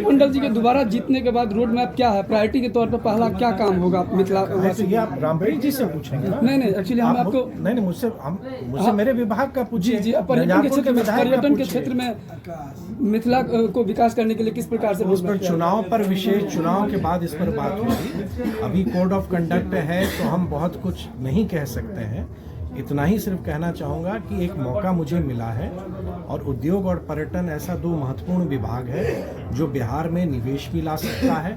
मंडल जी के दोबारा जीतने के बाद रोड मैप क्या है, प्रायोरिटी के तौर पर पहला क्या काम होगा मिथिला ऐसे ये आप रामबड़ी जी से पूछेंगे ना? नहीं एक्चुअली हम आपको नहीं मुझसे मेरे विभाग का पूछिए। जी पर्यटन के क्षेत्र में मिथिला को विकास करने के लिए किस प्रकार से उस पर चुनाव पर विशेष चुनाव के बाद इस पर बात हुई। अभी कोड ऑफ कंडक्ट है तो हम बहुत कुछ नहीं कह सकते हैं। इतना ही सिर्फ कहना चाहूँगा कि एक मौका मुझे मिला है और उद्योग और पर्यटन ऐसा दो महत्वपूर्ण विभाग है जो बिहार में निवेश भी ला सकता है,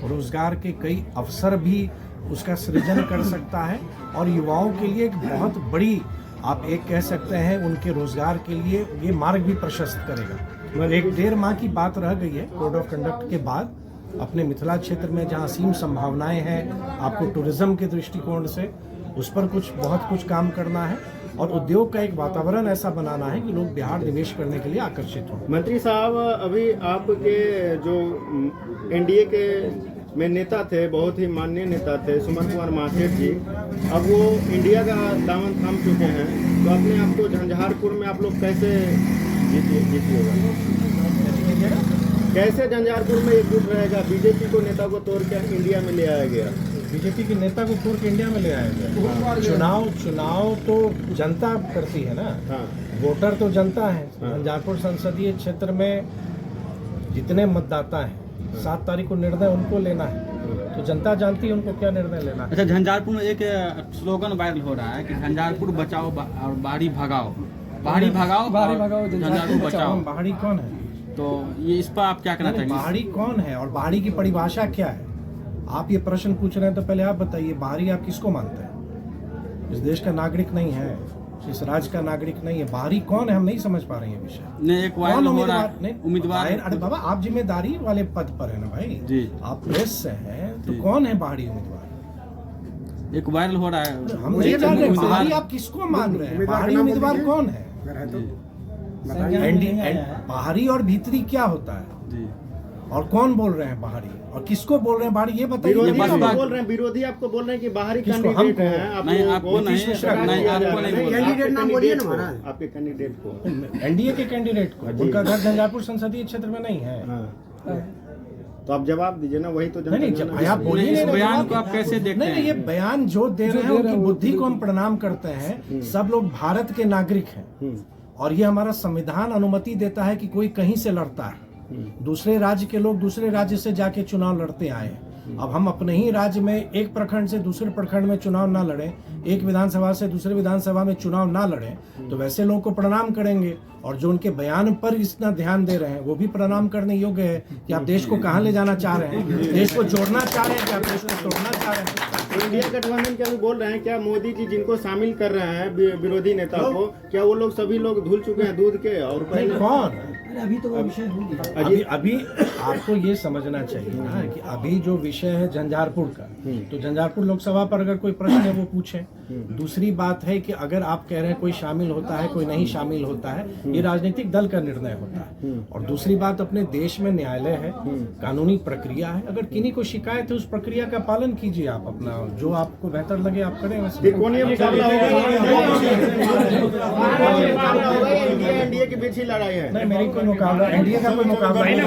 रोजगार के कई अवसर भी उसका सृजन कर सकता है और युवाओं के लिए एक बहुत बड़ी आप एक कह सकते हैं उनके रोजगार के लिए ये मार्ग भी प्रशस्त करेगा। एक 1.5 माह की बात रह गई है कोड ऑफ कंडक्ट के बाद अपने मिथिला क्षेत्र में जहाँ असीम संभावनाएं हैं, आपको टूरिज्म के दृष्टिकोण से उस पर बहुत कुछ काम करना है और उद्योग का एक वातावरण ऐसा बनाना है कि लोग बिहार निवेश करने के लिए आकर्षित हों। मंत्री साहब, अभी आपके जो एनडीए के में नेता थे, बहुत ही माननीय नेता थे सुमन कुमार महासेठ जी, अब वो इंडिया का दामन थाम चुके हैं, तो अपने आप को झंझारपुर में आप लोग कैसे जीतिएगा? कैसे झंझारपुर में एकजुट रहेगा? बीजेपी को नेता को तोड़ के इंडिया में ले आया गया, बीजेपी के नेता को तोड़ के इंडिया में ले आया गया। चुनाव तो जनता करती है ना। हाँ। वोटर तो जनता है। हाँ। झंझारपुर संसदीय क्षेत्र में जितने मतदाता हैं 7 तारीख को निर्णय उनको लेना है, तो जनता जानती है उनको क्या निर्णय लेना है। अच्छा, झंझारपुर में एक स्लोगन वायरल हो रहा है कि झंझारपुर बचाओ और बाहरी भगाओ, बाहरी भगाओ झंझारपुर बचाओ। बाहरी कौन है? तो ये इस पर आप क्या कहना चाहेंगे? बाहरी कौन है और बाहरी की परिभाषा क्या है? आप ये प्रश्न पूछ रहे हैं तो पहले आप बताइए, बाहरी आप किसको मानते हैं? इस देश का नागरिक नहीं है, इस राज्य का नागरिक नहीं है। बाहरी कौन है हम नहीं समझ पा रहे हैं विषय। नहीं, एक वायरल हो रहा है उम्मीदवार। अरे बाबा, आप जिम्मेदारी वाले पद पर है ना भाई जी, आप प्रेस से हैं, तो कौन है बाहरी उम्मीदवार? एक वायरल हो रहा है। हम नहीं जान रहे बाहरी आप किसको मान रहे हैं? बाहरी उम्मीदवार कौन है? बाहरी और भीतरी क्या होता है और कौन बोल रहे हैं बाहरी और किसको बोल रहे हैं बाहरी, ये बताइए। विरोधी आपको बोल रहे हैं, विरोधी आपको बोल रहे हैं कि बाहरी कैंडिडेट हैं। नहीं, आपको नहीं, कैंडिडेट नाम बोलिए ना महाराज, आपके कैंडिडेट को, एनडीए के कैंडिडेट को। उनका घर झंझारपुर संसदीय क्षेत्र में नहीं है। तो आप जवाब दीजिए ना, वही तो नहीं जब आप बोलिए बयान को आप कैसे देखते हैं? नहीं, ये बयान जो दे रहे हैं उनकी बुद्धि को हम प्रणाम करते हैं। सब लोग भारत के नागरिक हैं और ये हमारा संविधान अनुमति देता है कि कोई कहीं से लड़ता है। दूसरे राज्य के लोग दूसरे राज्य से जाके चुनाव लड़ते आए हैं। अब हम अपने ही राज्य में एक प्रखंड से दूसरे प्रखंड में चुनाव ना लड़ें, एक विधानसभा से दूसरे विधानसभा में चुनाव ना लड़ें, तो वैसे लोगों को प्रणाम करेंगे। और जो उनके बयान पर इतना ध्यान दे रहे हैं वो भी प्रणाम करने योग्य है कि आप देश को कहाँ ले जाना चाह रहे हैं, देश को जोड़ना चाह रहे हैं कि आप देश को तोड़ना चाह रहे हैं। इंडिया गठबंधन के अभी बोल रहे हैं, क्या मोदी जी जिनको शामिल कर रहे हैं विरोधी नेता को, क्या वो लोग सभी लोग धुल चुके हैं दूध के? और कौन अभी तो वो विषय अभी आपको ये समझना चाहिए ना कि अभी जो विषय है झंझारपुर का, तो झंझारपुर लोकसभा पर अगर कोई प्रश्न है वो पूछे। दूसरी बात है कि अगर आप कह रहे हैं कोई शामिल होता है कोई नहीं शामिल होता है, ये राजनीतिक दल का निर्णय होता है। और दूसरी बात, अपने देश में न्यायालय है, कानूनी प्रक्रिया है। अगर किन्हीं को शिकायत है उस प्रक्रिया का पालन कीजिए। आप अपना जो आपको बेहतर लगे आप करें। एनडीए के बीच ही लड़ाई है। नहीं, मेरी कोई मुकाबला एनडीए का कोई मुकाबला नहीं।